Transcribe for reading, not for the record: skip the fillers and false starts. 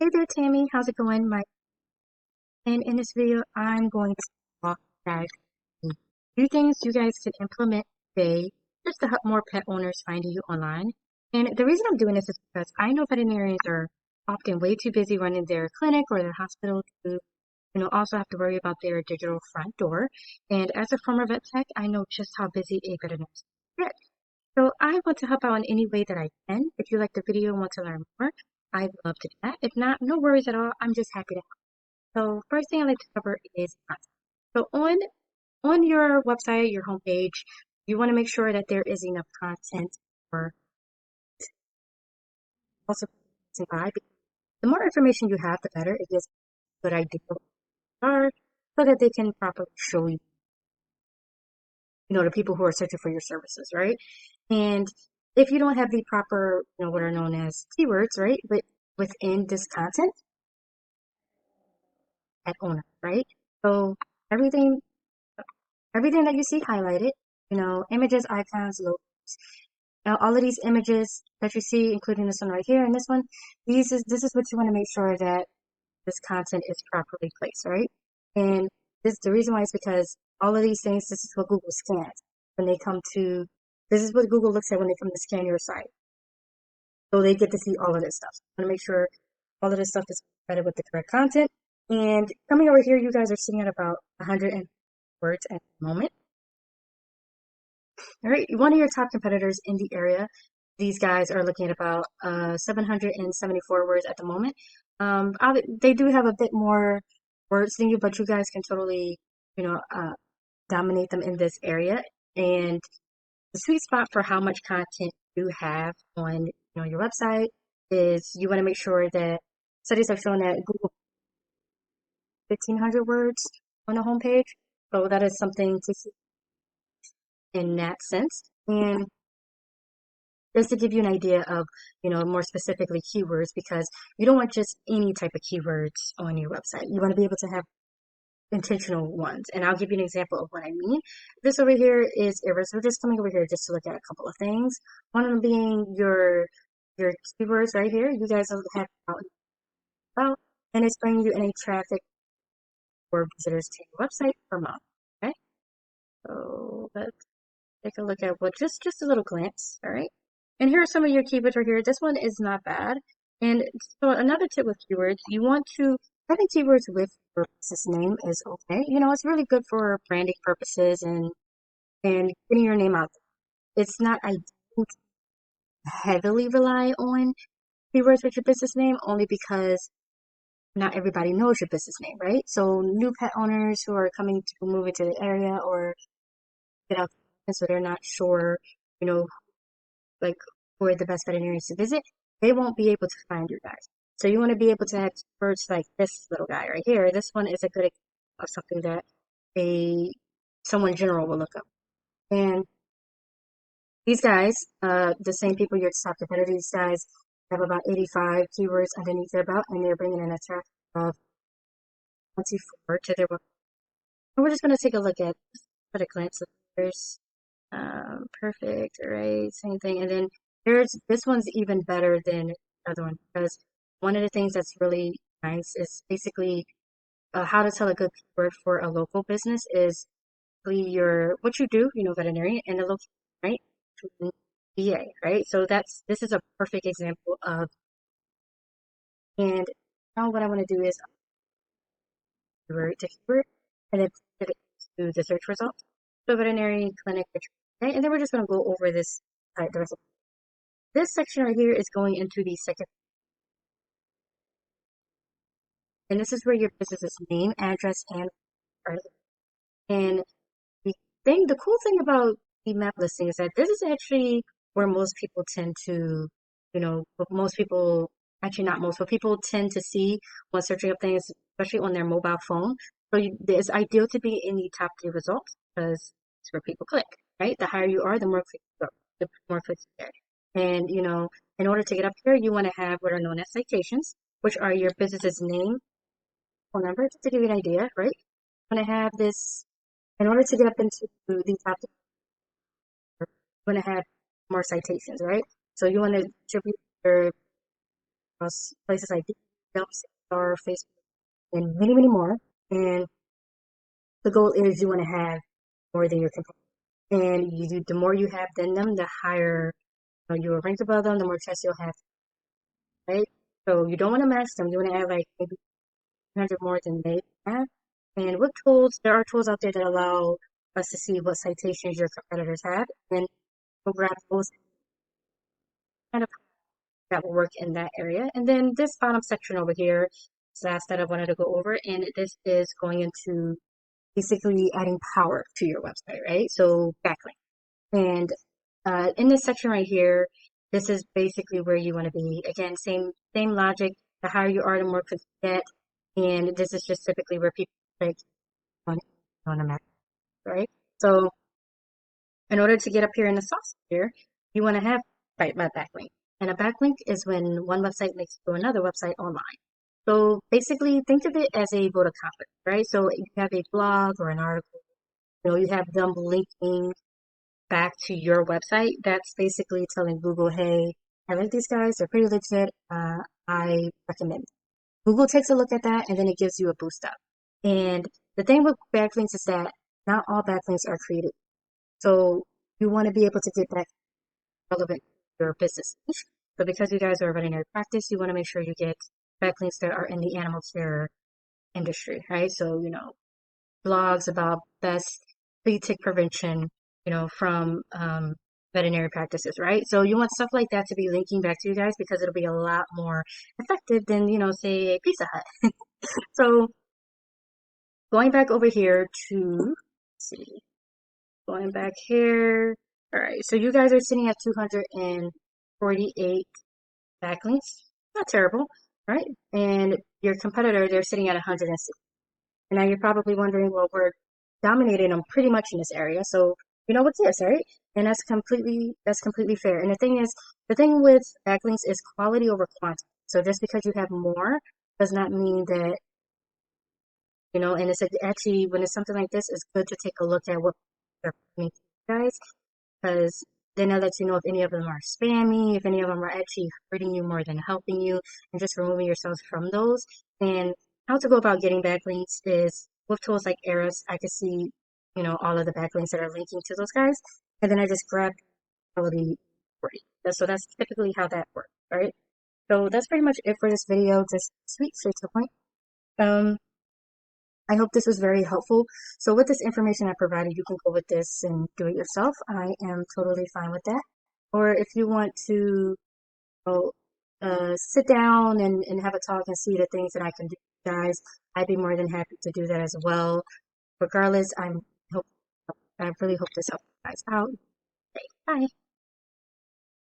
Hey there, Tammy. How's it going? And in this video, I'm going to walk you guys through a few things you guys can implement today just to help more pet owners find you online. And the reason I'm doing this is because I know veterinarians are often way too busy running their clinic or their hospital to, also have to worry about their digital front door. And as a former vet tech, I know just how busy a veterinarian is. So I want to help out in any way that I can. If you like the video and want to learn more, I'd love to do that. If not, no worries at all. I'm just happy to help. So first thing I like to cover is content. So on your website, your homepage, you want to make sure that there is enough content for also to buy. The more information you have, the better. It gives a good idea of what they are so that they can properly show you, the people who are searching for your services, right? And if you don't have the proper, what are known as keywords, right? But within this content, at owner, right? So everything everything that you see highlighted, images, icons, logos. Now all of these images that you see, including this one right here and this one, this is what you want to make sure that this content is properly placed, right? And the reason why is because all of these things, this is what Google scans when they come to this is what Google looks at when they come to scan your site. So they get to see all of this stuff. I want to make sure all of this stuff is provided with the correct content. And coming over here, you guys are sitting at about 100 words at the moment. All right, one of your top competitors in the area, these guys are looking at about 774 words at the moment. They do have a bit more words than you, but you guys can totally, dominate them in this area. And the sweet spot for how much content you have on, your website is you want to make sure that studies have shown that Google 1,500 words on the homepage. So that is something to see in that sense. And just to give you an idea of, more specifically keywords, because you don't want just any type of keywords on your website. You want to be able to have intentional ones. And I'll give you an example of what I mean. This over here is errors. We're just coming over here just to look at a couple of things. One of them being your keywords right here. You guys have about, and it's bringing you any traffic or visitors to your website per month. Okay. So let's take a look at what just a little glance. All right. And here are some of your keywords right here. This one is not bad. And so another tip with keywords, you want to having keywords with your business name is okay. It's really good for branding purposes and getting your name out there. It's not ideal to heavily rely on keywords with your business name only because not everybody knows your business name, right? So new pet owners who are coming to move into the area or get out, and so they're not sure, like where the best veterinarians to visit, they won't be able to find you guys. So you want to be able to have words like this little guy right here. This one is a good example of something that someone general will look up. And these guys, the same people your top competitor, these guys have about 85 keywords underneath their belt, and they're bringing in a traffic of 24 to their website. And we're just going to take a look at a glance of there's perfect, all right, same thing. And then this one's even better than the other one because one of the things that's really nice is basically how to tell a good keyword for a local business is what you do, veterinary, and the local, right? VA, right? So this is a perfect example of, and now what I want to do is keyword to keyword and then put it to the search results. So veterinary clinic, okay? And then we're just going to go over this. This section right here is going into the second, and this is where your business's name, address, and and the cool thing about the map listing is that this is actually where most people tend to, most people, actually not most, but people tend to see when searching up things, especially on their mobile phone. So it's ideal to be in the top 3 results because it's where people click, right? The higher you are, the more clicks you go, the more clicks you get. And, in order to get up here, you want to have what are known as citations, which are your business's name, phone number, just to give you an idea, right? You want to have this, in order to get up into the top, you want to have more citations, right? So you want to distribute your places like Yelp, or Facebook, and many, many more. And the goal is you want to have more than your competitor. And the more you have than them, the higher you will rank above them, the more tests you'll have, right? So you don't want to match them. You want to have like maybe 100 more than they have. And what tools, there are tools out there that allow us to see what citations your competitors have. And we'll grab those kind of that will work in that area. And then this bottom section over here is the last that I wanted to go over. And this is going into basically adding power to your website, right? So backlink. And in this section right here, this is basically where you want to be. Again, same logic. The higher you are, the more clicks you get. And this is just typically where people click on a map, right? So in order to get up here in the soft here, you want to have a backlink. And a backlink is when one website links to another website online. So basically, think of it as a vote of confidence, right? So if you have a blog or an article, you have them linking back to your website. That's basically telling Google, hey, I like these guys. They're pretty legit. I recommend. Google takes a look at that and then it gives you a boost up. And the thing with backlinks is that not all backlinks are created. So you want to be able to get back relevant to your business. So because you guys are a veterinary practice, you want to make sure you get backlinks that are in the animal care industry, right? So, blogs about best flea tick prevention, from veterinary practices, right? So you want stuff like that to be linking back to you guys because it'll be a lot more effective than, say a Pizza Hut. So going back over here to, let's see, going back here. All right, so you guys are sitting at 248 backlinks. Not terrible, right? And your competitor, they're sitting at 160. And now you're probably wondering, well, we're dominating them pretty much in this area. So what's this, right? And that's completely fair. And the thing with backlinks is quality over quantity. So just because you have more does not mean that, and it's actually, when it's something like this, it's good to take a look at what they're putting to you guys, because then it lets you know if any of them are spammy, if any of them are actually hurting you more than helping you, and just removing yourselves from those. And how to go about getting backlinks is with tools like Eros. I can see, all of the backlinks that are linking to those guys, and then I just grab quality for you. So that's typically how that works, right? So that's pretty much it for this video. Just sweet, straight to the point. I hope this was very helpful. So with this information I provided, you can go with this and do it yourself. I am totally fine with that. Or if you want to sit down and have a talk and see the things that I can do, guys, I'd be more than happy to do that as well. Regardless, I really hope this helps you guys out. Okay, bye.